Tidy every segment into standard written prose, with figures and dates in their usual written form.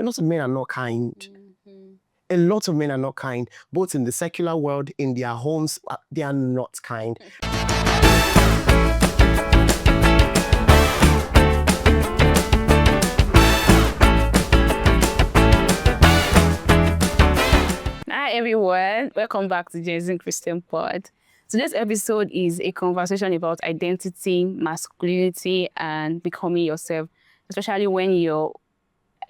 lot of men are not kind. A lot of men are not kind, both in the secular world, in their homes, they are not kind. Hi everyone, welcome back to Ajegunle Christian Pod. Today's episode is a conversation about identity, masculinity, and becoming yourself, especially when your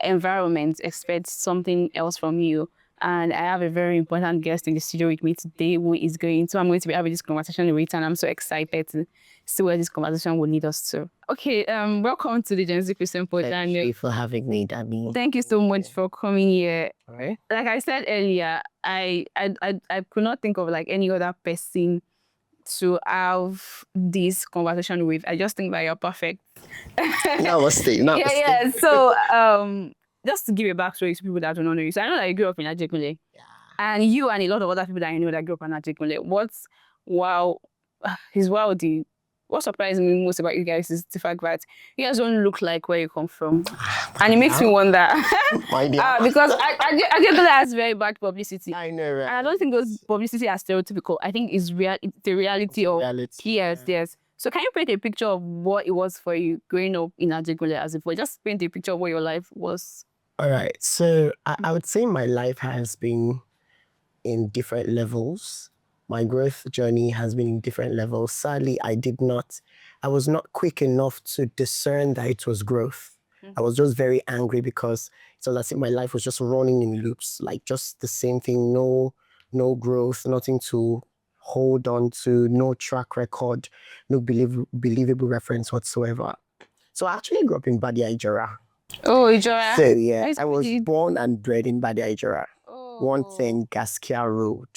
environment expects something else from you. And I have a very important guest in the studio with me today I'm going to be having this conversation with, and I'm so excited to see where this conversation will lead us to. Okay, welcome to the Ajegunle Christian Pod, Daniel. Thank you for having me, Dami. Thank you so much for coming here. All right. Like I said earlier, I could not think of like any other person to have this conversation with. I just think that you're perfect. Namaste. Yeah. So just to give a backstory to people that don't know you. So I know that you grew up in Ajegunle. Yeah. And you and a lot of other people that you know that grew up in Ajegunle. What surprised me most about you guys is the fact that you guys don't look like where you come from. And it makes me wonder. My dear. Because Ajegunle has very bad publicity. I know, right? And I don't think those publicity are stereotypical. I think it's the reality of reality. Yes. So can you paint a picture of what it was for you growing up in Ajegunle as a boy? Just paint a picture of what your life was. All right. So I would say my life has been in different levels. My growth journey has been in different levels. Sadly, I was not quick enough to discern that it was growth. I was just very angry because it was as if my life was just running in loops, like just the same thing, no growth, nothing to hold on to, no track record, no believable reference whatsoever. So I actually grew up in Badia Ijara. Oh, Ijara. So yeah, I was born and bred in Badia Ijara. 110 Gaskia Road.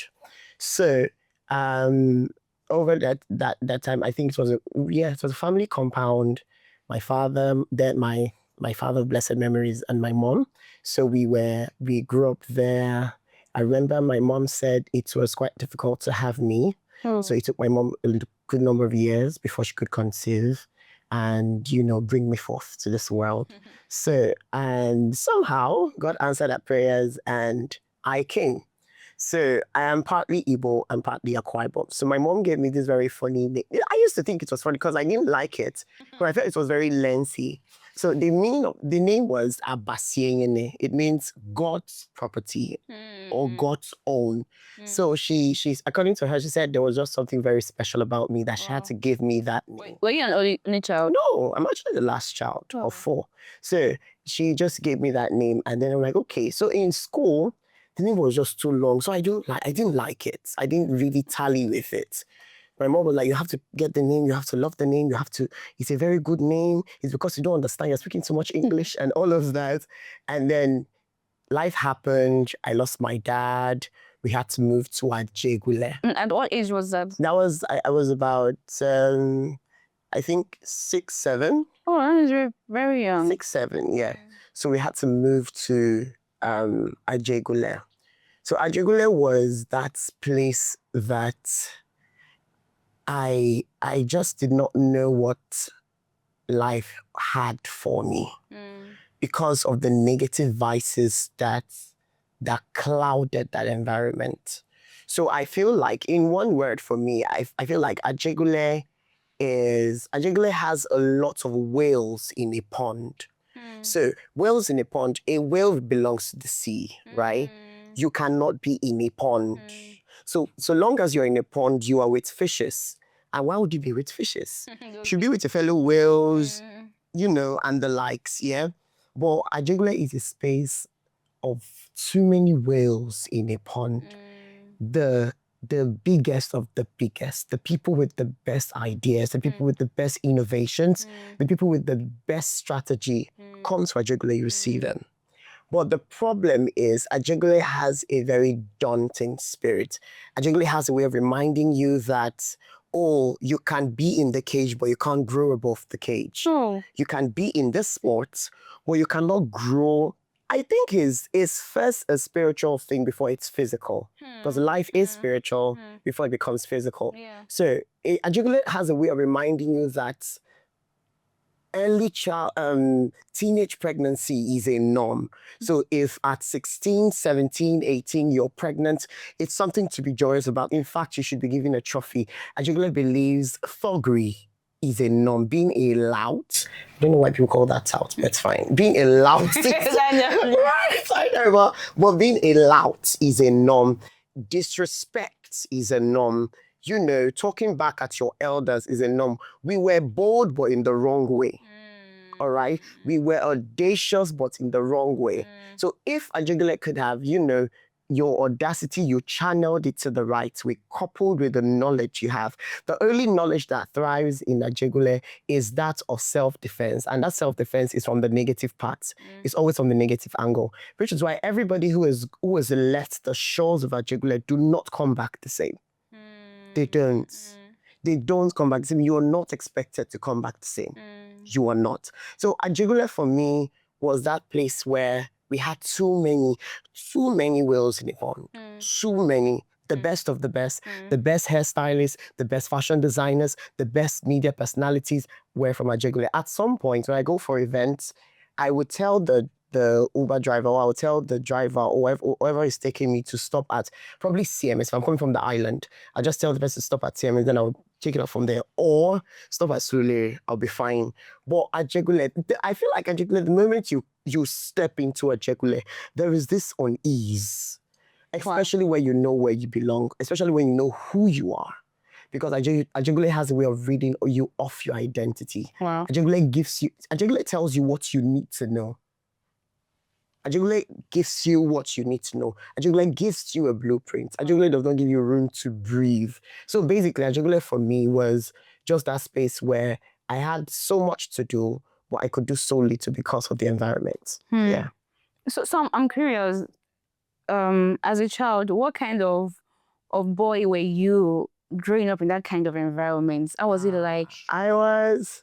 So over that time, I think it was a family compound. My father, my father, blessed memories, and my mom. So we grew up there. I remember my mom said it was quite difficult to have me. So it took my mom a good number of years before she could conceive and, bring me forth to this world. So, and somehow God answered our prayers and I came. So I am partly Igbo and partly Akwa Ibom. So my mom gave me this very funny name. I used to think it was funny because I didn't like it, but I felt it was very lengthy. So the meaning of the name was Abasiyenyene. It means God's property or God's own. So she's according to her, she said there was just something very special about me that she had to give me that name. Were you an only child? No, I'm actually the last child of 4. So she just gave me that name, and then I'm like, okay. So in school, the name was just too long, so I didn't like it. I didn't really tally with it. My mom was like, you have to get the name, you have to love the name, it's a very good name. It's because you don't understand, you're speaking too much English and all of that. And then life happened. I lost my dad. We had to move to Ajegunle. And what age was that? That was, I was about, I think 6, 7. Oh, that is very, very young. 6, 7, yeah. So we had to move to Ajegunle. So Ajegunle was that place that I just did not know what life had for me because of the negative vices that clouded that environment. So I feel like, in one word for me, I feel like Ajegunle has a lot of whales in a pond. So whales in a pond, a whale belongs to the sea, right? You cannot be in a pond. So long as you're in a pond, you are with fishes. And why would you be with fishes? You should be with your fellow whales, and the likes, yeah? But Ajegunle is a space of too many whales in a pond. The biggest of the biggest, the people with the best ideas, the people with the best innovations, the people with the best strategy come to Ajegunle, you see them. But the problem is Ajegunle has a very daunting spirit. Ajegunle has a way of reminding you that, you can be in the cage, but you can't grow above the cage. You can be in this sport, but you cannot grow. I think is first a spiritual thing before it's physical. Because life is spiritual before it becomes physical. Yeah. So Ajegunle has a way of reminding you that early child teenage pregnancy is a norm. So if at 16, 17, 18 you're pregnant, it's something to be joyous about. In fact, you should be given a trophy. Ajegunle believes thuggery is a norm. Being a lout, I don't know why people call that tout, but it's fine. Being a lout I know, but being a lout is a norm. Disrespect is a norm. You know, talking back at your elders is a norm. We were bold, but in the wrong way. All right. We were audacious, but in the wrong way. So if Ajegunle could have, you know, your audacity, you channeled it to the right way, coupled with the knowledge you have. The only knowledge that thrives in Ajegunle is that of self-defense. And that self-defense is from the negative part. It's always from the negative angle, which is why everybody who has left the shores of Ajegunle do not come back the same. They don't. They don't come back the same. You are not expected to come back the same. You are not. So Ajegunle for me was that place where we had too many wheels in the pond. Too many. The best of the best hairstylists, the best fashion designers, the best media personalities were from Ajegunle. At some point, when I go for events, I would tell the Uber driver, or I would tell the driver, or whoever is taking me, to stop at probably CMS. If I'm coming from the island, I'll just tell the person to stop at CMS, then I'll take it up from there. Or stop at Sule, I'll be fine. But Ajegunle, I feel like Ajegunle, the moment you step into Ajegunle, there is this unease. Especially when you know where you belong, especially when you know who you are. Because Ajegunle has a way of reading you off your identity. Wow. Ajegunle tells you what you need to know. Ajegunle gives you what you need to know. Ajegunle gives you a blueprint. Ajegunle does not give you room to breathe. So basically, Ajegunle for me was just that space where I had so much to do, but I could do so little because of the environment. Yeah. So I'm curious. As a child, what kind of boy were you growing up in that kind of environment? How was it like? I was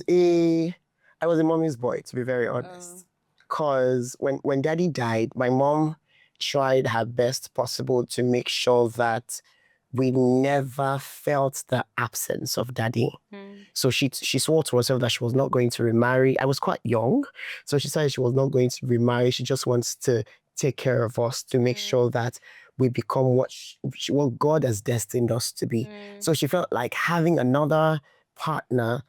a mommy's boy, to be very honest. Because when daddy died, my mom tried her best possible to make sure that we never felt the absence of daddy. So she swore to herself that she was not going to remarry. I was quite young, so she said she was not going to remarry. She just wants to take care of us, to make sure that we become what God has destined us to be. So she felt like having another partner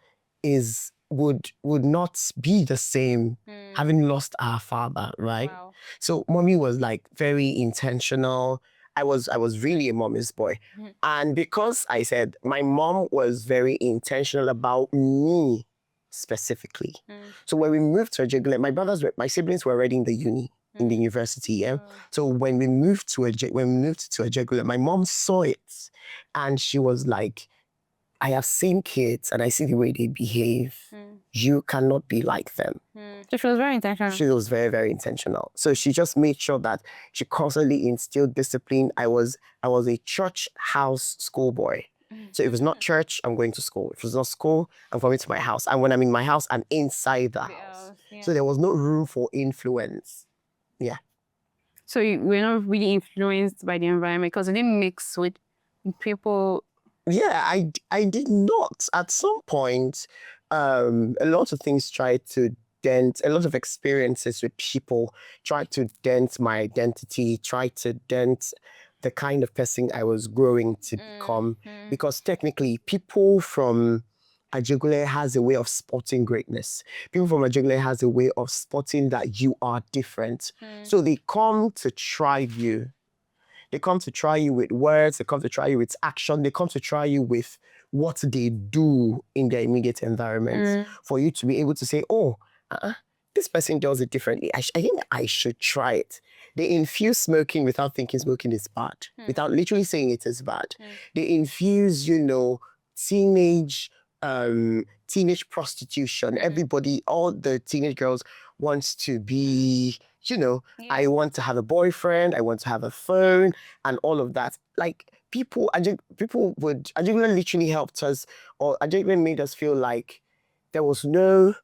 would not be the same, having lost our father, right? Wow. So mommy was like very intentional. I was really a mommy's boy. And because I said my mom was very intentional about me specifically. So when we moved to Ajegunle, my siblings were already in the university, yeah. So when we moved to Ajegunle, my mom saw it, and she was like, I have seen kids and I see the way they behave. You cannot be like them. So she was very intentional. She was very, very intentional. So she just made sure that she constantly instilled discipline. I was a church house schoolboy. So if it's not church, I'm going to school. If it's not school, I'm coming to my house. And when I'm in my house, I'm inside the house. So there was no room for influence. Yeah. So you were not really influenced by the environment because you didn't mix with people. Yeah, I did not. At some point, a lot of things tried to dent, a lot of experiences with people tried to dent my identity, tried to dent the kind of person I was growing to become. Because technically, people from Ajegunle has a way of spotting greatness. People from Ajegunle has a way of spotting that you are different. So they come to try you. They come to try you with words, they come to try you with action, they come to try you with what they do in their immediate environment for you to be able to say, oh, this person does it differently. I think I should try it. They infuse smoking without thinking smoking is bad, without literally saying it is bad. They infuse, teenage prostitution. Everybody, all the teenage girls wants to be, I want to have a boyfriend, I want to have a phone, and all of that. Like Ajegunle literally helped us, or Ajegunle made us feel like there was no,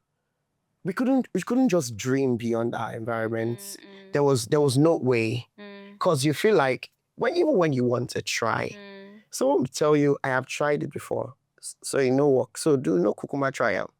we couldn't just dream beyond our environment. There was no way, because you feel like even when you want to try, someone will tell you, I have tried it before, so you know what? So do no kukuma try out.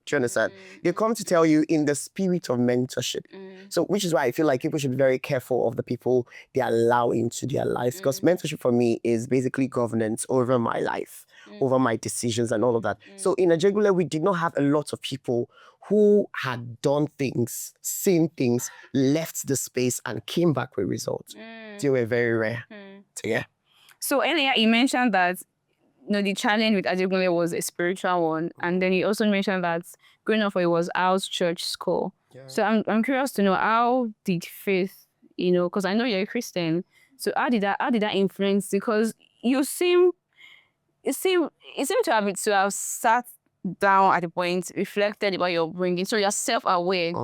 Do you understand? They come to tell you in the spirit of mentorship. So, which is why I feel like people should be very careful of the people they allow into their lives. Because mentorship for me is basically governance over my life, over my decisions and all of that. So in Ajegunle, we did not have a lot of people who had done things, seen things, left the space and came back with results. They were very rare. So, yeah. So earlier you mentioned that the challenge with Ajegunle was a spiritual one, and then you also mentioned that growing up for you was house, church, school. Yeah. So I'm curious to know, how did faith, because I know you're a Christian, so how did that influence? Because it seemed to have sat down at a point, reflected about your bringing, so you're self-aware.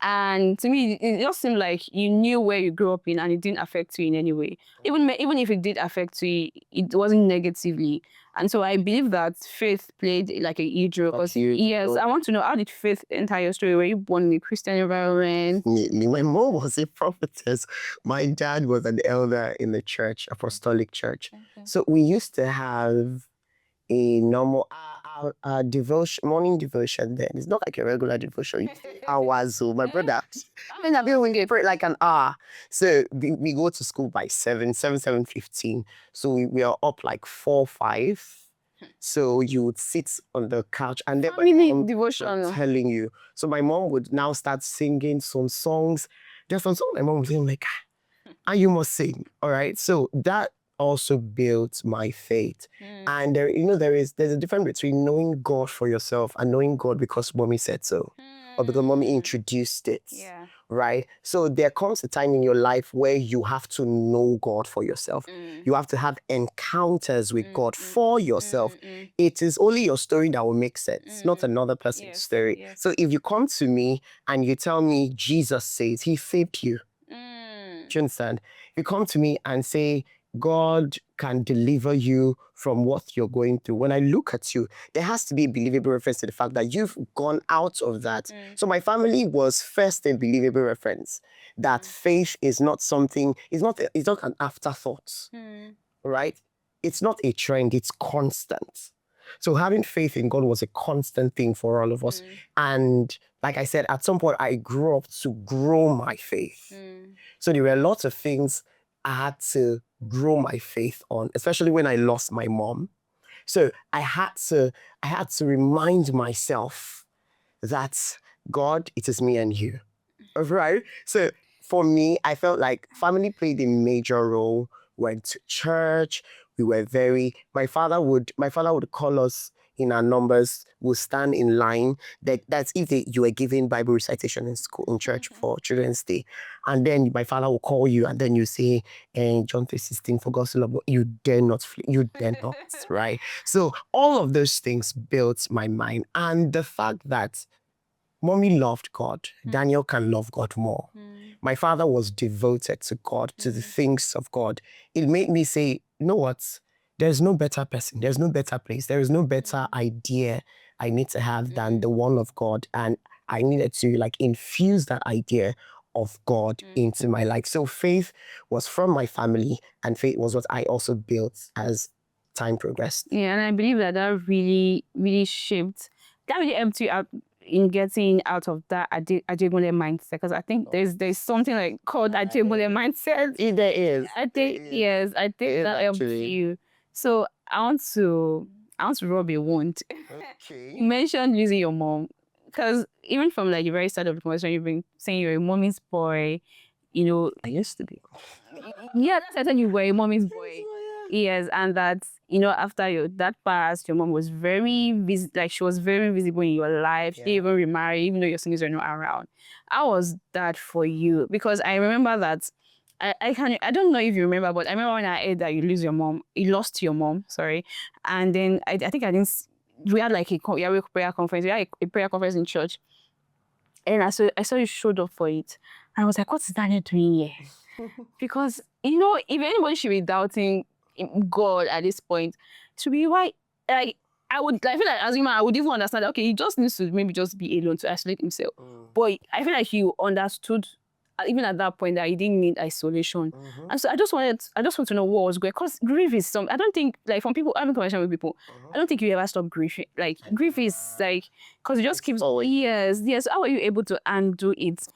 And to me, it just seemed like you knew where you grew up in and it didn't affect you in any way. Even if it did affect you, it wasn't negatively. And so I believe that faith played like a huge role. Because yes, I want to know, how did faith enter your story? Were you born in a Christian environment? My mom was a prophetess. My dad was an elder in the church, apostolic church. Okay. So we used to have a normal devotion, morning devotion. Then it's not like a regular devotion. Hours. So my brother, we pray like an hour. So we go to school by 7:15. So we are up like 4-5. So you would sit on the couch and then Family devotion. I'm telling you. So my mom would now start singing some songs. There's some songs my mom would sing like, and you must sing. All right. So that also built my faith. And there's a difference between knowing God for yourself and knowing God because mommy said so. Or because mommy introduced it. Yeah. Right? So there comes a time in your life where you have to know God for yourself. You have to have encounters with God for yourself. It is only your story that will make sense, not another person's story. Yes. So if you come to me and you tell me Jesus says, he saved you. Do you understand? If you come to me and say, God can deliver you from what you're going through. When I look at you, there has to be a believable reference to the fact that you've gone out of that. So my family was first a believable reference that faith is not something, it's not an afterthought, right? It's not a trend, it's constant. So having faith in God was a constant thing for all of us. And like I said, at some point I grew up to grow my faith. So there were lots of things I had to grow my faith on, especially when I lost my mom. So I had to remind myself that God, it is me and you. Right? So for me, I felt like family played a major role. Went to church. We were my father would call us in our numbers, we'll stand in line. That's if you were given Bible recitation in school, in church for Children's Day. And then my father will call you and then you say, John 3:16, for God so loved, you dare not flee, you dare not, right? So all of those things built my mind. And the fact that mommy loved God, Daniel can love God more. My father was devoted to God, to the things of God. It made me say, you know what? There's no better person. There's no better place. There is no better idea I need to have than the one of God. And I needed to infuse that idea of God into my life. So faith was from my family, and faith was what I also built as time progressed. Yeah, and I believe that really, really shaped, that really helped you out in getting out of that Ajegunle mindset. Because I think there's something called Ajegunle mindset. There is. I think that helped you. So I want to rub a wound. Okay. You mentioned losing your mom, because even from the very start of the conversation, you've been saying you're a mommy's boy. I used to be. Yeah, that's I said you were a mommy's boy. Yes, and that after your dad passed, your mom was very she was very visible in your life. She didn't even remarry, even though your siblings were not around. How was that for you? Because I remember that I don't know if you remember, but I remember when I heard that you lost your mom, sorry. And then I think we had a prayer conference. We had a prayer conference in church. And I saw you showed up for it. And I was like, what's Daniel doing here? Because, if anybody should be doubting God at this point, to be why, I feel like as a man, I would even understand that, okay, he just needs to maybe just be alone to isolate himself. But I feel like he understood even at that point, that you didn't need isolation. And so I just want to know what was going, because grief is I don't think, like, from people, having conversation with people, I don't think you ever stop grieving. Like, grief is like, because it just keeps, oh, yes. How are you able to undo it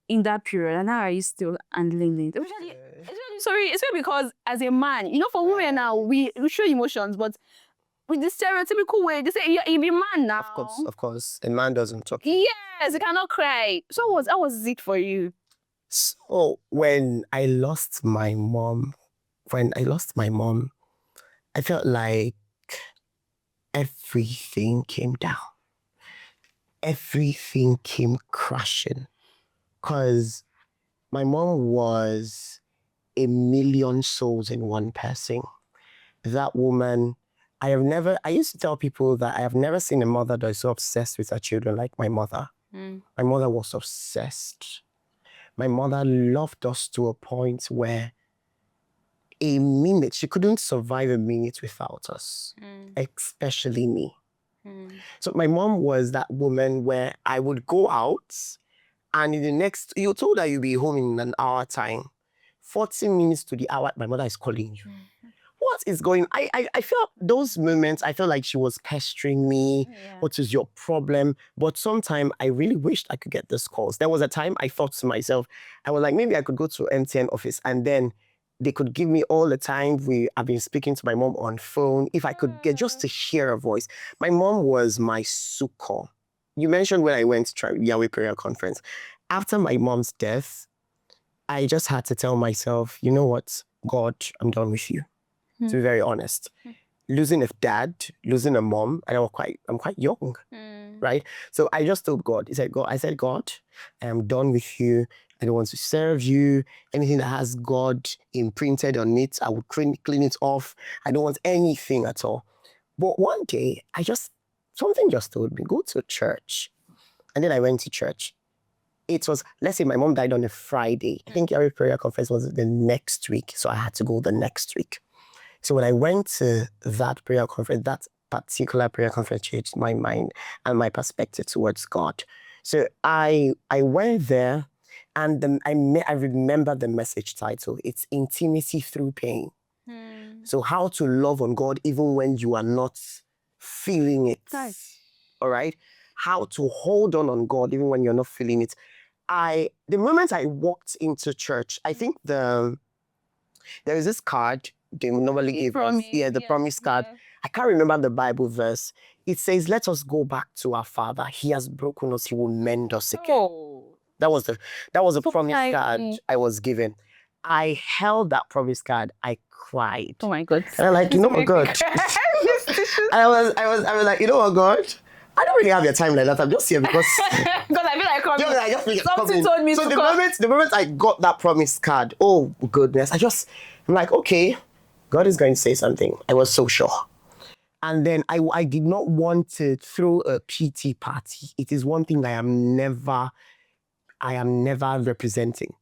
in that period? And how are you still handling it? Especially because as a man, for women now, we show emotions, but with the stereotypical way, they say you're a man now. Of course. A man doesn't talk. Yes, you cannot cry. So how was it for you? So when I lost my mom, I felt like everything came down. Everything came crashing. Because my mom was a million souls in one person. That woman, I used to tell people that I have never seen a mother that is so obsessed with her children like my mother. My mother was obsessed. My mother loved us to a point where she couldn't survive a minute without us, especially me. So my mom was that woman where I would go out, and you told her you'll be home in an hour time. 40 minutes to the hour, my mother is calling you. What is going on? I felt those moments, I felt like she was pestering me. Yeah. What is your problem? But sometimes I really wished I could get those calls. There was a time I thought to myself, I was like, maybe I could go to MTN office and then they could give me all the time. I've been speaking to my mom on phone. If I could get just to hear her voice. My mom was my succor. You mentioned when I went to Yahweh Prayer Conference. After my mom's death, I just had to tell myself, you know what, God, I'm done with you. To be very honest. Losing a dad, losing a mom, and I'm quite young, right? So I just told God, I said, God, I am done with you. I don't want to serve you. Anything that has God imprinted on it, I would clean it off. I don't want anything at all. But one day, something just told me, go to church. And then I went to church. It was, let's say my mom died on a Friday. I think every prayer conference was the next week. So I had to go the next week. So when I went to that prayer conference, that particular prayer conference changed my mind and my perspective towards God. So I went there, and I remember the message title. It's Intimacy Through Pain. So how to love on God even when you are not feeling it. Nice. All right? How to hold on God even when you're not feeling it. The moment I walked into church, I think there is this card they normally give us. Yeah, the promise card. Yeah. I can't remember the Bible verse. It says, let us go back to our Father. He has broken us. He will mend us again. Oh. That was a promise card I was given. I held that promise card. I cried. Oh my God. And I'm like, you know what, God? I was like, you know what, God? I don't really have your time like that. I'm just here because I feel like coming. Something told me so to come. The moment I got that promise card, oh goodness, I'm like, okay, God is going to say something. I was so sure. And then I did not want to throw a pity party. It is one thing I am never representing.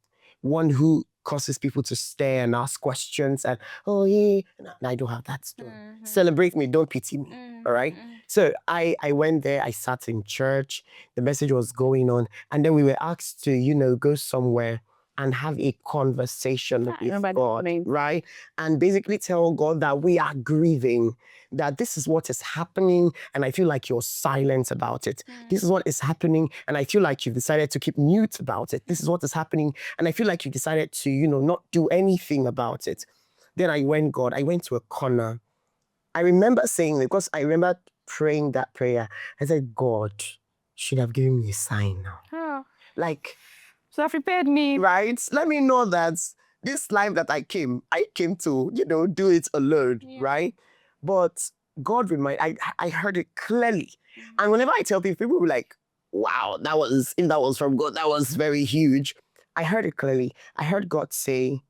One who causes people to stare and ask questions and, oh yeah, and I don't have that story. Celebrate me, don't pity me, all right? So I went there, I sat in church, the message was going on, and then we were asked to, go somewhere and have a conversation with God, right? And basically tell God that we are grieving, that this is what is happening, and I feel like you're silent about it. This is what is happening, and I feel like you've decided to keep mute about it. This is what is happening, and I feel like you decided to, not do anything about it. Then I went to a corner. I remember saying it because I remember praying that prayer. I said, God should have given me a sign now. Oh. Like, so have prepared me. Right? Let me know that this life that I came to, do it alone, right? But God I heard it clearly. And whenever I tell people will be like, wow, if that was from God, that was very huge. I heard it clearly. I heard God say,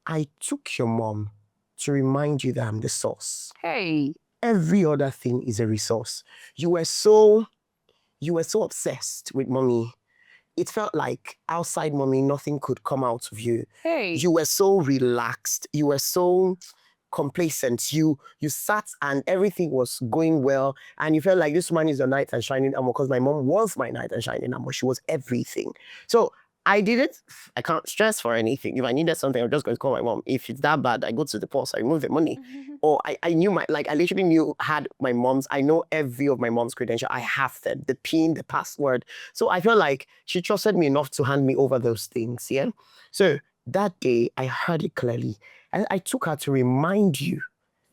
I took your mom to remind you that I'm the source. Hey. Every other thing is a resource. You were so obsessed with mommy. It felt like outside mommy, nothing could come out of you. Hey. You were so relaxed. You were so complacent. You sat and everything was going well. And you felt like this man is your knight and shining armor, because my mom was my knight and shining armor. She was everything. So I did it. I can't stress for anything. If I needed something, I'm just going to call my mom. If it's that bad, I go to the post, I remove the money. Or I knew I literally had my mom's, I know every of my mom's credential. I have them, the PIN, the password. So I feel like she trusted me enough to hand me over those things. Yeah. So that day I heard it clearly. I took her to remind you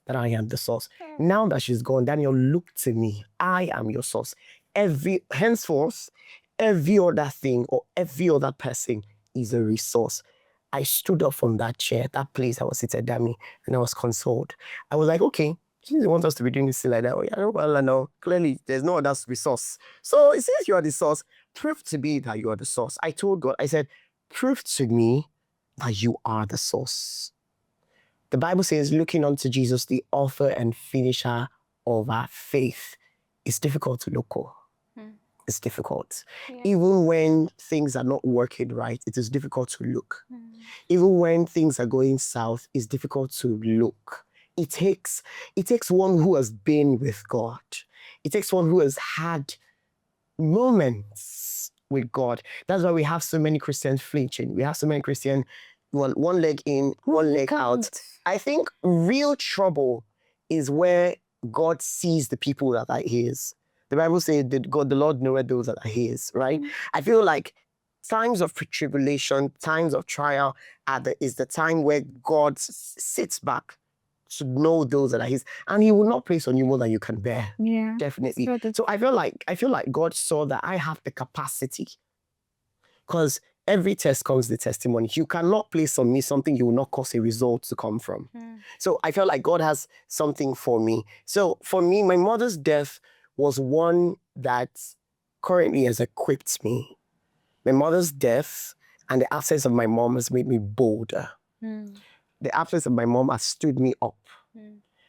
that I am the source. Now that she's gone, Daniel, look to me. I am your source. Henceforth, every other thing or every other person is a resource. I stood up from that chair, that place I was seated, Dami, and I was consoled. I was like, okay, since they want us to be doing this thing like that, well, I know, clearly there's no other resource. So since you are the source, prove to me that you are the source. I told God, I said, prove to me that you are the source. The Bible says, looking unto Jesus, the author and finisher of our faith. It's difficult to look for. It's difficult. Yeah. Even when things are not working right, it is difficult to look. Even when things are going south, it's difficult to look. It takes one who has been with God. It takes one who has had moments with God. That's why we have so many Christians flinching. We have so many Christians, one leg in, one leg out. I think real trouble is where God sees the people that are his. The Bible says that God, the Lord knoweth those that are his, right? I feel like times of tribulation, times of trial is the time where God sits back to know those that are his, and he will not place on you more than you can bear. Yeah, definitely. So I feel like God saw that I have the capacity, because every test comes with testimony. You cannot place on me something you will not cause a result to come from. So I felt like God has something for me. So for me, my mother's death was one that currently has equipped me. My mother's death and the absence of my mom has made me bolder. The absence of my mom has stood me up.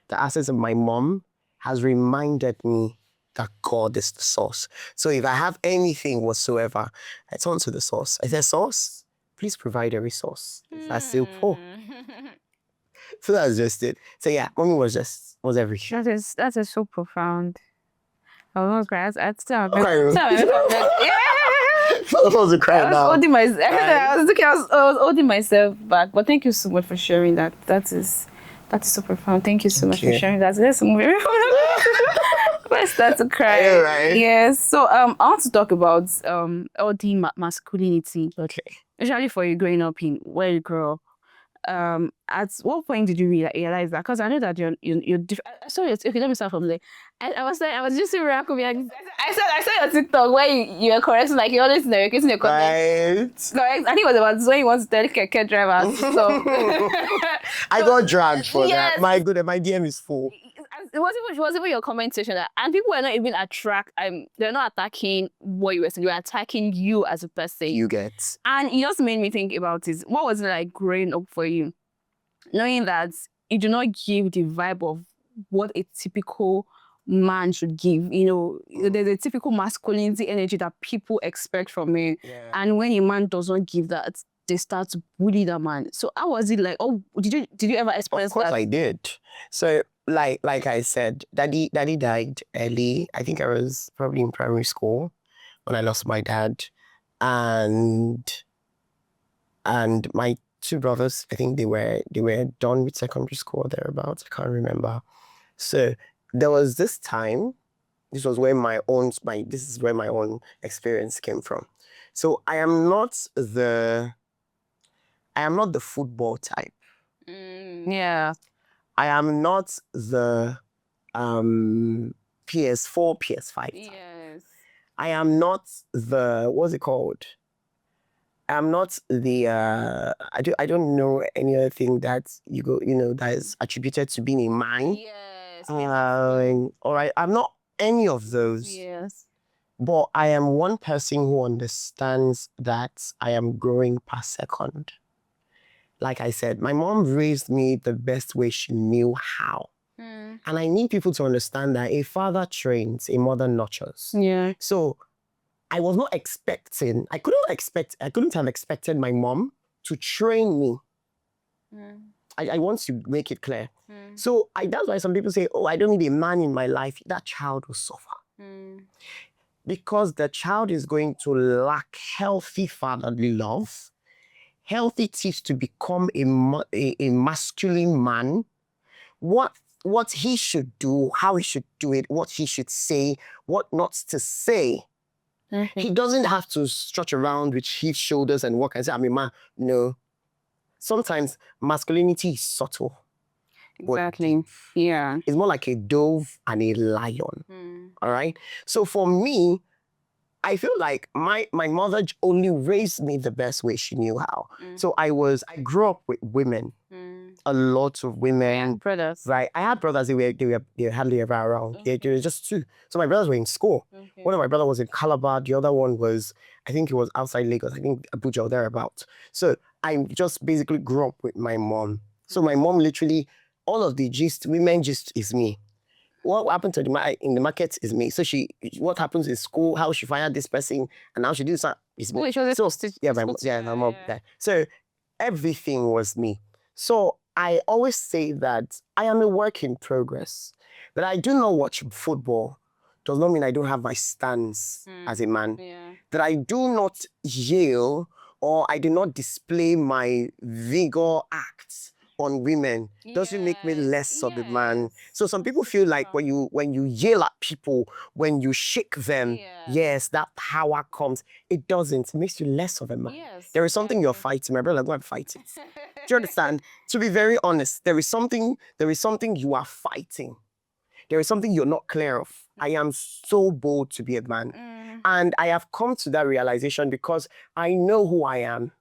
The absence of my mom has reminded me that God is the source. So if I have anything whatsoever, I turn to the source. I say, source, please provide a resource. That's simple. So that's just it. So yeah, mommy was everything. That is so profound. I was cry. I still have crying. Yeah. I was crying now. I was holding myself back. But thank you so much for sharing that. That is so profound. Thank you so much for sharing that. Let's move. Let's start to cry. Yeah, right. Yes. So I want to talk about LD masculinity. Okay. Especially for you growing up in where you grew up. At what point did you realize that? Because I know that you're sorry, okay, let me start from there. I was just in Morocco. I saw your TikTok where you were correcting, like you're always narrating your comments. Right. Correct. I think it was about when you want to tell keke drivers. So I got dragged for that. My goodness, my DM is full. It was even your comment section and people were not even they're not attacking what you were saying, they were attacking you as a person. You get. And it just made me think about it. What was it like growing up for you? Knowing that you do not give the vibe of what a typical man should give. There's a typical masculinity energy that people expect from me. Yeah. And when a man does not give that, they start to bully that man. So how was it like? Oh, did you ever experience that? Of course I did. So like I said, daddy died early. I think I was probably in primary school when I lost my dad. And my two brothers, I think they were done with secondary school or thereabouts. I can't remember. So there was this time. This was where this is where my own experience came from. So I am not the football type. Yeah. I am not the PS4, PS5 type. Yes. I am not the, what's it called? I'm not the I don't know any other thing that that is attributed to being a man. Yes. All right. I'm not any of those. Yes. But I am one person who understands that I am growing per second. Like I said, my mom raised me the best way she knew how. And I need people to understand that a father trains, a mother nurtures. Yeah. So I was not expecting, I couldn't have expected my mom to train me. I want to make it clear. So that's why some people say, oh, I don't need a man in my life. That child will suffer. because the child is going to lack healthy fatherly love, healthy tips to become a masculine man, what he should do, how he should do it, what he should say, what not to say. He doesn't have to strut around with heaved shoulders and walk and say, I'm a man. No. Sometimes masculinity is subtle. Exactly. Yeah. It's more like a dove and a lion. All right. So for me, I feel like my mother only raised me the best way she knew how. So I grew up with women, a lot of women. Brothers. Right. I had brothers, they were hardly ever around. They were just two. So my brothers were in school. One of my brothers was in Calabar, the other one was, I think it was outside Lagos, I think Abuja or thereabouts. So I just basically grew up with my mom. So my mom literally, all of the gist, women gist is me. What happened to in the market is me. So what happens in school, how she fired this person, and how she do that is me. My mom. Yeah. So everything was me. So I always say that I am a work in progress. That I do not watch football does not mean I don't have my stance as a man. That I do not yell or I do not display my vigor acts on women doesn't make me less of a man. So some people feel like when you yell at people, when you shake them, yes, that power comes. It doesn't. It makes you less of a man. There is something you're fighting. My brother, go and fight it. Do you understand? To be very honest, there is something you are fighting. There is something you're not clear of. I am so bold to be a man. And I have come to that realization because I know who I am.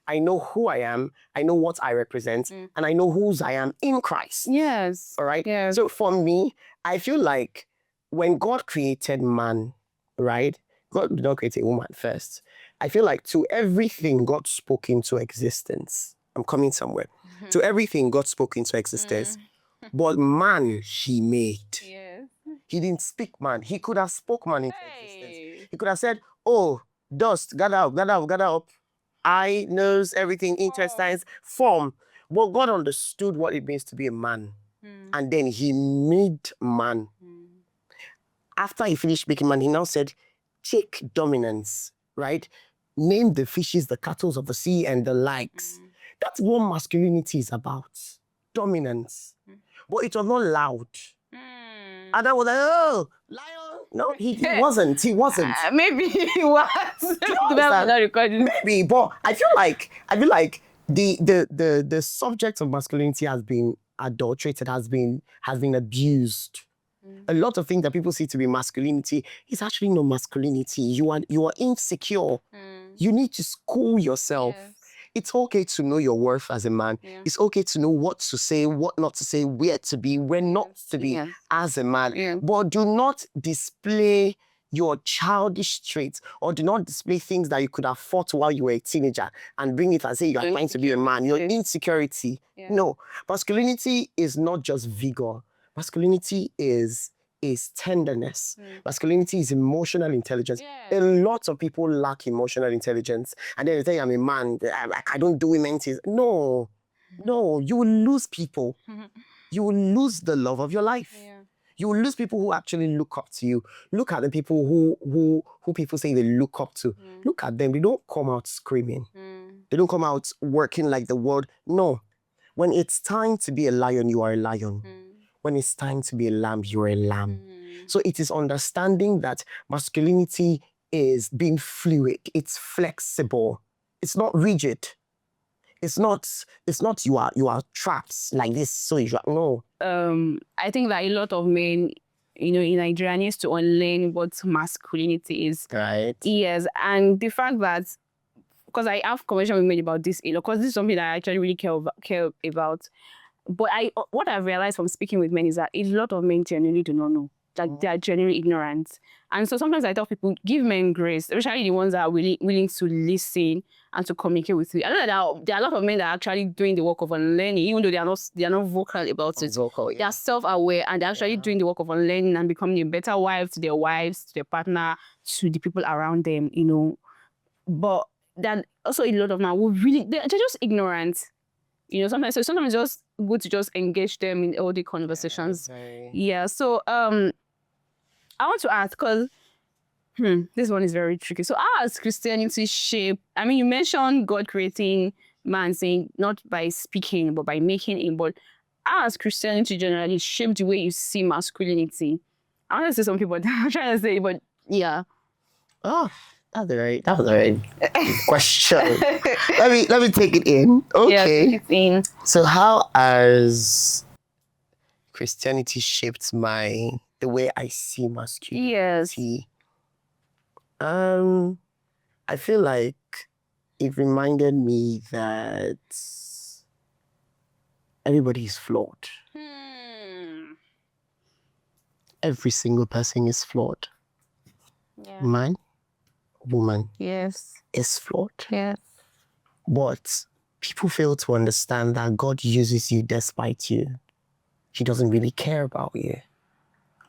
I know who I am. I know what I represent. And I know whose I am in Christ. Yes. All right? Yes. So for me, I feel like when God created man, right? God did not create a woman first. I feel like to everything God spoke into existence. I'm coming somewhere. To everything God spoke into existence. But man he made. Yes. He didn't speak man. He could have spoke man into existence. He could have said, oh, dust, gather up. Eye, nose, everything, intestines, form. But God understood what it means to be a man. And then he made man. After he finished making man, he now said, take dominance, right? Name the fishes, the cattle of the sea, and the likes. That's what masculinity is about. Dominance. But it was not loud. And I was like, oh, lion. No, he wasn't. He wasn't. Maybe he was. Maybe, but I feel like the subject of masculinity has been adulterated, has been abused. A lot of things that people see to be masculinity is actually not masculinity. You are insecure. You need to school yourself. Yes. It's okay to know your worth as a man. It's okay to know what to say, what not to say, where to be, where not to be as a man. But do not display your childish traits or do not display things that you could have fought while you were a teenager and bring it and say you are trying to be a man. Your insecurity. No. Masculinity is not just vigor. Masculinity is tenderness. Masculinity is emotional intelligence. A lot of people lack emotional intelligence. And then they think I'm a man, I don't do women things. No, you will lose people. You will lose the love of your life. You will lose people who actually look up to you. Look at the people who people say they look up to. Look at them. They don't come out screaming. They don't come out working like the world. No. When it's time to be a lion, you are a lion. When it's time to be a lamb, you're a lamb. So it is understanding that masculinity is being fluid. It's flexible. It's not rigid. It's not you are trapped like this. So you no. I think that a lot of men, in Nigeria needs to unlearn what masculinity is. Right. Yes, and the fact that because I have conversation with men about this, because this is something that I actually really care about. But what I've realized from speaking with men is that a lot of men genuinely do not know. Like they are genuinely ignorant. And so sometimes I tell people, give men grace, especially the ones that are willing to listen and to communicate with you. I know that there are a lot of men that are actually doing the work of unlearning, even though they are not vocal about it. They are self-aware and they're actually doing the work of unlearning and becoming a better wife to their wives, to their partner, to the people around them, But then also a lot of men who they're just ignorant. Sometimes it's just good to just engage them in all the conversations. So I want to ask, because This one is very tricky. So how has Christianity shaped? I mean, you mentioned God creating man, saying not by speaking, but by making him. But how has Christianity generally shaped the way you see masculinity? I want to say some people I'm trying to say, but yeah. Oh, that was a very deep question. let me take it in. Yeah, Okay. take it in. So how has Christianity shaped the way I see masculinity? Yes. I feel like it reminded me that everybody is flawed. Every single person is flawed. Yeah. Man, woman Yes. is flawed. Yes. But people fail to understand that God uses you despite you. He doesn't really care about you.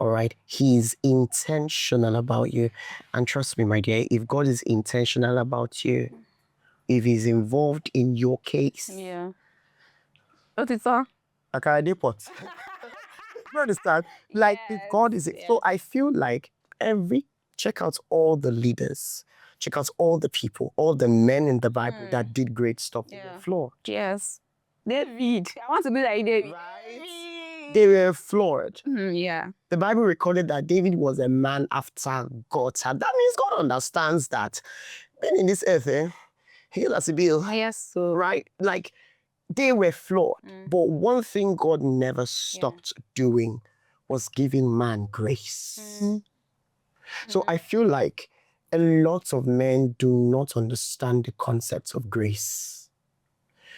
All right? He's intentional about you. And trust me, my dear, if God is intentional about you, if he's involved in your case. Yeah. What is that? Okay, depot. You understand? Like, if God is it. So I feel like check out all the leaders, check out all the people, all the men in the Bible that did great stuff. They were flawed. Yes. David. I want to be like David. Right? They were flawed. Yeah. The Bible recorded that David was a man after God's heart. That means God understands that men in this earth, he'll as a bill. Yes, so. Right? Like, they were flawed. But one thing God never stopped doing was giving man grace. So I feel like a lot of men do not understand the concept of grace.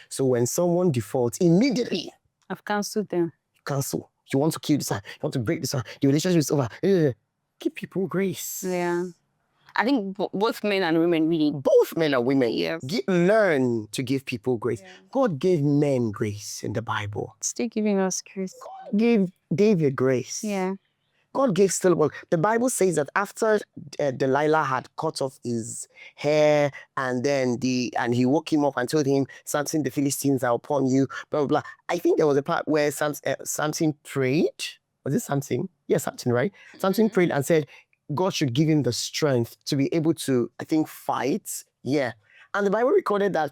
So when someone defaults, immediately I've cancelled them. Cancel. You want to kill this one, you want to break this one, the relationship is over. Give people grace. Yeah. I think both men and women really. Both men and women. Yes. Learn to give people grace. Yeah. God gave men grace in the Bible. Still giving us grace. God gave David grace. Yeah. God gave Stillborn. The Bible says that after Delilah had cut off his hair and then he woke him up and told him, Samson, the Philistines are upon you, blah, blah, blah. I think there was a part where Samson prayed. Was it Samson? Yeah, Samson, right? Samson prayed and said, God should give him the strength to be able to, I think, fight. Yeah. And the Bible recorded that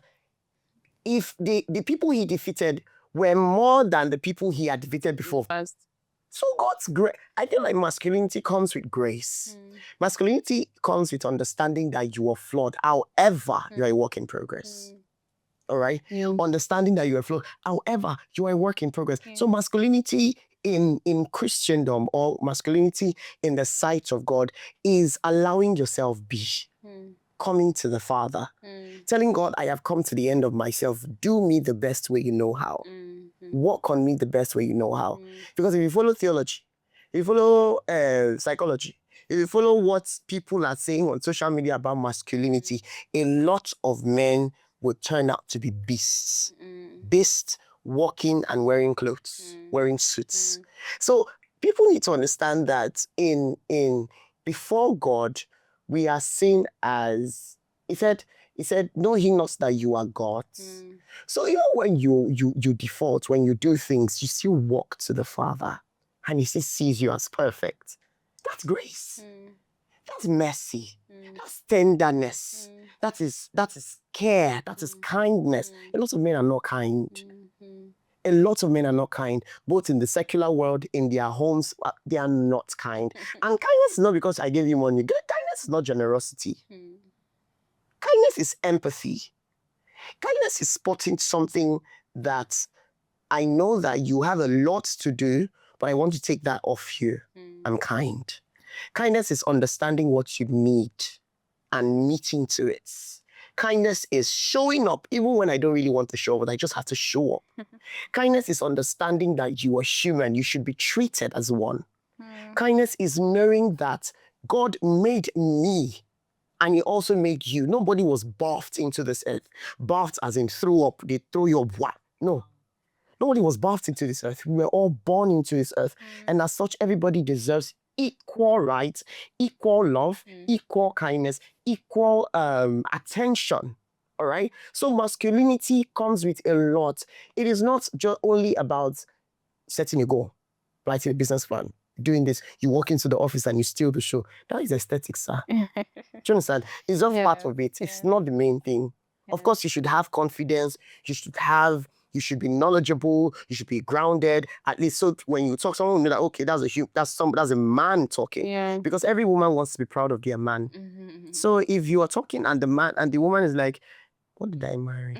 if the people he defeated were more than the people he had defeated before. So God's grace, I feel like masculinity comes with grace. Masculinity comes with understanding that you are flawed. However, you're a work in progress. All right? Yeah. Understanding that you are flawed. However, you are a work in progress. Yeah. So masculinity in Christendom or masculinity in the sight of God is allowing yourself be. Coming to the Father. Telling God, I have come to the end of myself. Do me the best way you know how. Work on me the best way you know how. Because if you follow theology, if you follow psychology, if you follow what people are saying on social media about masculinity, a lot of men will turn out to be beasts. Beasts walking and wearing clothes, wearing suits. So people need to understand that in before God, we are seen as, he said, know ye not that you are gods. So even when you default, when you do things, you still walk to the Father and he still sees you as perfect. That's grace. That's mercy. That's tenderness. That is care. That is kindness. A lot of men are not kind. A lot of men are not kind, both in the secular world, in their homes, they are not kind. And kindness is not because I gave you money. Kindness is not generosity. Kindness is empathy. Kindness is spotting something that I know that you have a lot to do, but I want to take that off you. I'm kind. Kindness is understanding what you need and meeting to it. Kindness is showing up even when I don't really want to show up, but I just have to show up. Kindness is understanding that you are human. You should be treated as one. Kindness is knowing that God made me and he also made you. Nobody was bathed into this earth. Bathed as in threw up. They throw you up. What? No. Nobody was bathed into this earth. We were all born into this earth. And as such, everybody deserves equal rights, equal love, equal kindness, equal attention. All right? So masculinity comes with a lot. It is not just only about setting a goal, writing a business plan, doing this. You walk into the office and you steal the show. That is aesthetics, sir. Do you understand? It's just part of it. It's not the main thing. Of course, you should have confidence. You should be knowledgeable. You should be grounded. At least so when you talk, someone will know that okay, that's a man talking. Yeah. Because every woman wants to be proud of their man. So if you are talking and the woman is like, what did I marry?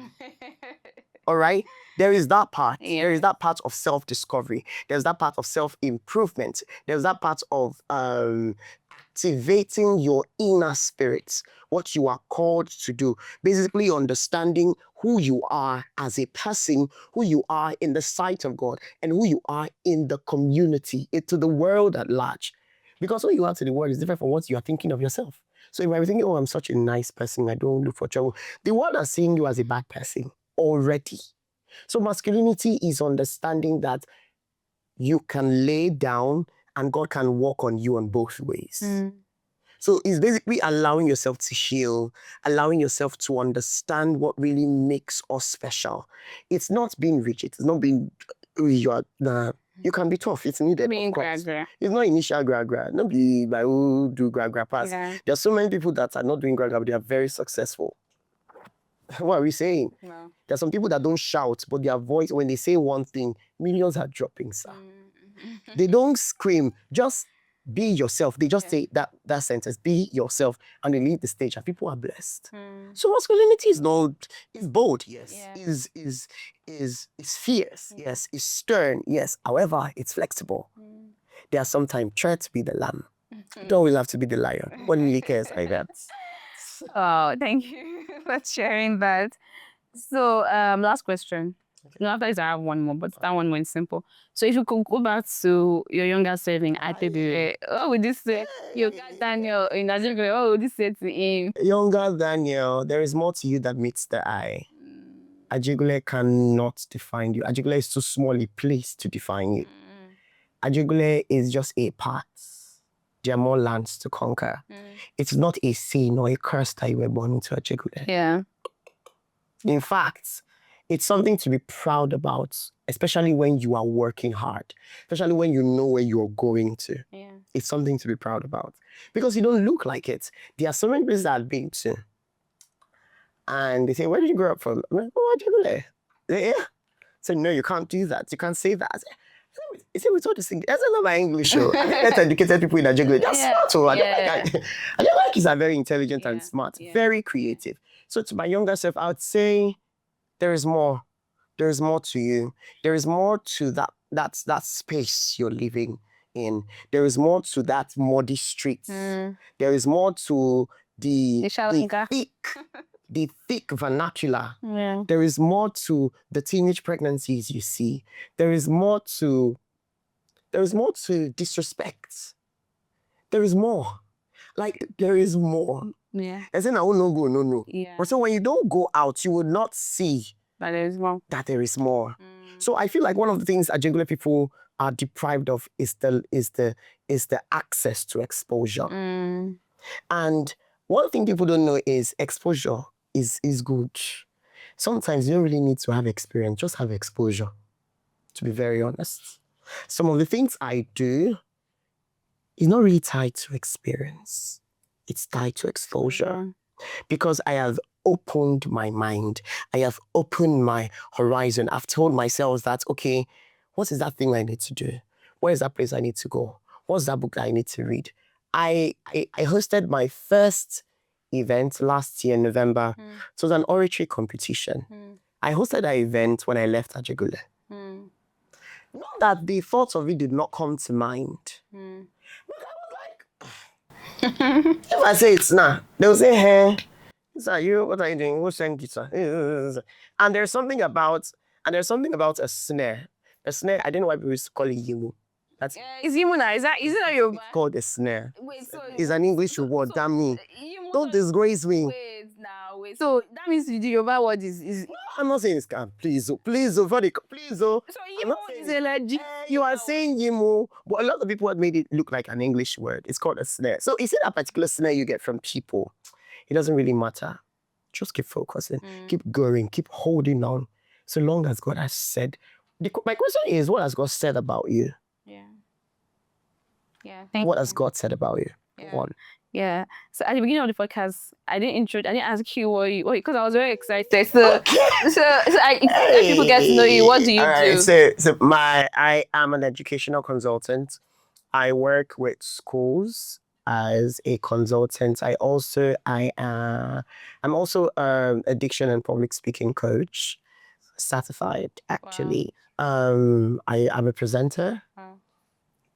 All right. There is that part. Yeah. There is that part of self-discovery. There's that part of self-improvement. There's that part of activating your inner spirit, what you are called to do. Basically understanding who you are as a person, who you are in the sight of God, and who you are in the community, to the world at large. Because who you are to the world is different from what you are thinking of yourself. So if I'm thinking, oh, I'm such a nice person, I don't look for trouble, the world is seeing you as a bad person already. So masculinity is understanding that you can lay down and God can walk on you on both ways. So it's basically allowing yourself to heal, allowing yourself to understand what really makes us special. It's not being rigid. It's not being, you can be tough. It's needed. Being of course. gra-gra. It's not initial gra-gra. Not be like, oh, do gra-gra pass. Yeah. There are so many people that are not doing gra-gra, but they are very successful. What are we saying? No. There are some people that don't shout, but their voice, when they say one thing, millions are dropping, sir. They don't scream, just be yourself. They just say that sentence, be yourself, and they leave the stage, and people are blessed. So masculinity is bold, yes. Is fierce, yes. Is stern, yes. However, it's flexible. There are sometimes try to be the lamb. You don't always have to be the lion. Nobody really cares like that. Oh, thank you for sharing that. So, last question. No, after this, I have one more, but that one went simple. So, if you could go back to your younger self in Ajegunle, what would you say? Younger Daniel in Ajegunle, what would you say to him? Younger Daniel, there is more to you that meets the eye. Ajegunle cannot define you. Ajegunle is too small a place to define you. Ajegunle is just a part. There are more lands to conquer. It's not a sin or a curse that you were born into Ajegunle. Yeah. In fact, it's something to be proud about, especially when you are working hard, especially when you know where you're going to. Yeah. It's something to be proud about because you don't look like it. There are so many places I've been to, and they say, "Where did you grow up from?" I'm like, "Oh, Ajegunle." Yeah. So no, you can't do that. You can't say that. He said, we told this thing. That's not my English show. Let's educated people in Ajegunle. That's smart. So Ajegunle kids are very intelligent and smart, very creative. So to my younger self, I would say there is more. There is more to you. There is more to that space you're living in. There is more to that muddy streets. There is more to the thick vernacular. Yeah. There is more to the teenage pregnancies you see. There is more to disrespect. There is more. Like, there is more. Yeah. As in, I will not go, no. Yeah. So when you don't go out, you will not see But there is more. that there is more. So I feel like one of the things Ajegunle people are deprived of is the access to exposure. And one thing people don't know is exposure is good. Sometimes you don't really need to have experience, just have exposure, to be very honest. Some of the things I do is not really tied to experience. It's tied to exposure. Because I have opened my mind. I have opened my horizon. I've told myself that, okay, what is that thing I need to do? Where is that place I need to go? What's that book that I need to read? I hosted my first event last year in November. It was an oratory competition. I hosted that event when I left Ajegunle. Not that the thoughts of it did not come to mind. But I was like, if I say it's now, they'll say, hey, what are you doing? Who sent it? And there's something about a snare. A snare, I don't know why people used to call it yimu. That's Is Yimuna? Is it not your? called a snare. Wait, so It's an English word, damn me. Don't disgrace me. Wait. So that means the Yoruba word is. I'm not saying scam. Please, please, please. So Yimu is a legit. You are saying yimu, but a lot of people have made it look like an English word. It's called a snare. So is it a particular snare you get from people? It doesn't really matter. Just keep focusing, keep going, keep holding on. So long as God has said. My question is, what has God said about you? Yeah. Yeah. What has God said about you? Yeah. One. Yeah. So at the beginning of the podcast, I didn't ask you what you, because I was very excited. So, let people get to know you. What do you All right. do? So I am an educational consultant. I work with schools as a consultant. I'm also addiction and public speaking coach, certified actually. I am a presenter, Wow.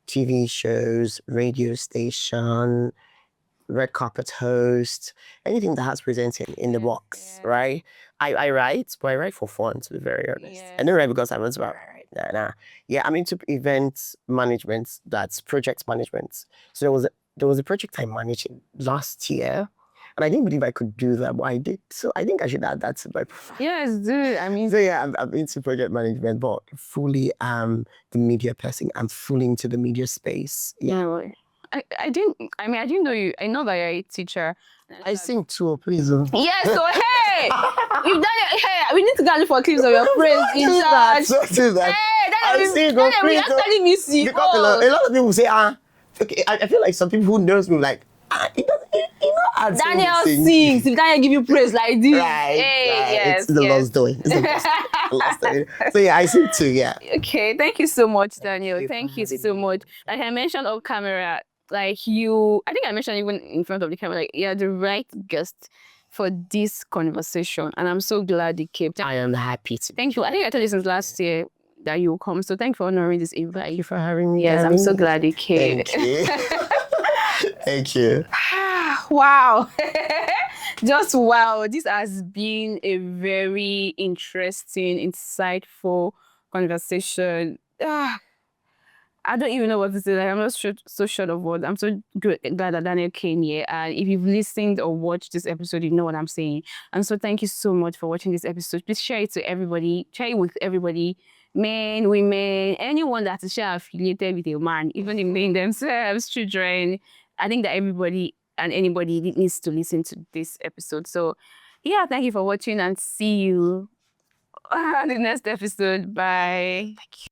TV shows, radio station, red carpet host, anything that has presenting in the box, Yeah. right? I write, but I write for fun, to be very honest. I don't write because I want to write. Nah. Yeah, I'm into event management, that's project management. So there was a project I managed last year, and I didn't believe I could do that, but I did. So I think I should add that to my profile. Yes, dude. I mean, So yeah, I'm into project management, but fully the media person. I'm fully into the media space. Yeah. no, I didn't. I mean, I didn't know you. I know that you're a teacher. I sing too, please. Yes. So hey, you've done it. Hey, we need to go and look for clips of your praise in Do that. church. Don't do that. Hey, I then sing, go, we please. actually miss you. Because a lot of people say, okay, I feel like some people who knows me like, it doesn't, you know, Daniel sings. If Daniel give you praise like this, Right, hey, right. yes, It's the yes. Lord's doing. It's the Lord's doing. So yeah, I sing too, yeah. Okay, thank you so much, Daniel. you Thank for you having so me. much. Like I mentioned off camera, like you, I think I mentioned even in front of the camera, like you're the right guest for this conversation, and I'm so glad you came. I am happy to. Thank you. I think I told you since last year that you will come, so thank you for honoring this invite. Thank you for having me. Yes, I'm Annie. so glad you came. Thank you. Thank you. Wow. Just wow. This has been a very interesting, insightful conversation. I don't even know what to say. Like, I'm just so short of words. I'm so glad that Daniel came here. And if you've listened or watched this episode, you know what I'm saying. And so thank you so much for watching this episode. Please share it to everybody. Share it with everybody. Men, women, anyone that is affiliated with a man, even the men themselves, children. I think that everybody and anybody needs to listen to this episode. So yeah, thank you for watching and see you on the next episode. Bye. Thank you.